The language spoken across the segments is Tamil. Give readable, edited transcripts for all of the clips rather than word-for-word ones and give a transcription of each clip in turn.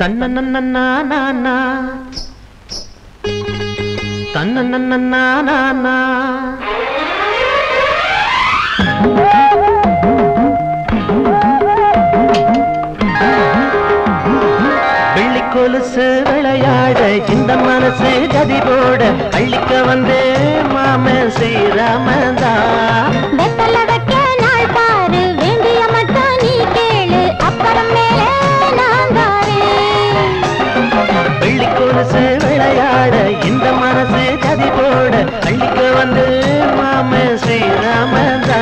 தன்னன்னா தன்னன்னா வெள்ளி கொலுசு விளையாட இந்த மனசு கதி போட அள்ளிக்க வந்தே மாம ஸ்ரீராமந்தா விளையாட இந்த மனசு கதி போட அள்ளிக்க வந்து மாம ஸ்ரீராமந்தா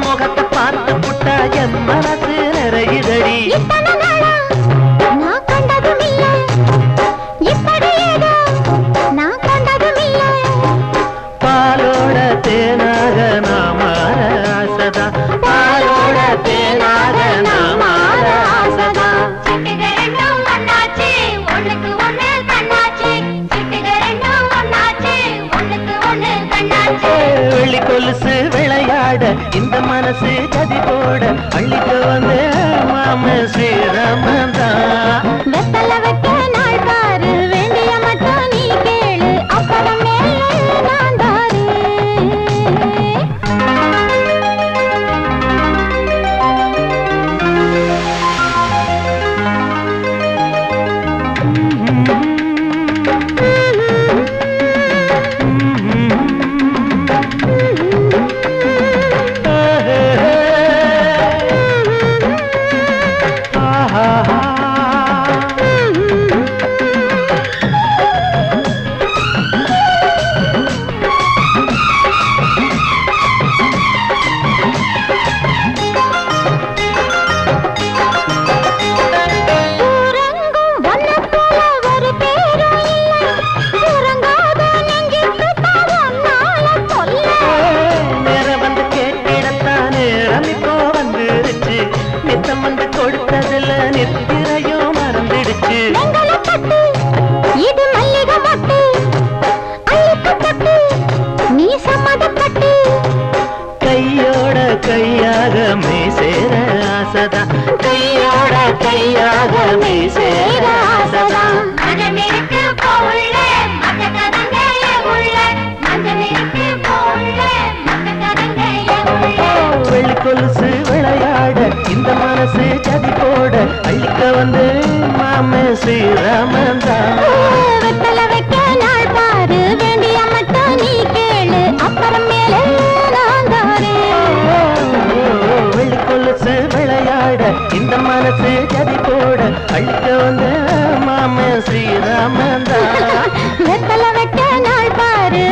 முகத்தை பார்த்து புட்டா என் மனசு நிறையுதடி பாலோட தேனாக நாமார ஆசதா பாலோட தேனாக நாமார ஆசதா வெள்ளி கொலுசு விளையாட இந்த மனசு கதி போட அள்ளிக்க வந்து மாம ஸ்ரீராமந்தா வெத்தல வைக்க நாள் பாரு வேண்டிய மட்டும் நீ கேளு அப்புறம் நான் தாரு கையோட கையாக மேசேர ஆசதா கையோட கையாக மேசேர ஆசதா வெள்ளி கொலுசு விளையாட இந்த மனசு கதி போட அள்ளிக்க வந்து மாம ஸ்ரீராமந்தா வெத்தல வைக்க நாள் பாரு வேண்டிய மட்டும் நீ கேளு அப்புறம் மேலே நான் தாரே வெள்ளி கொலுசு விளையாட இந்த மனசு கதி போட அள்ளிக்க வந்து மாம ஸ்ரீராமந்தா வெத்தல வைக்க நாள் பாரு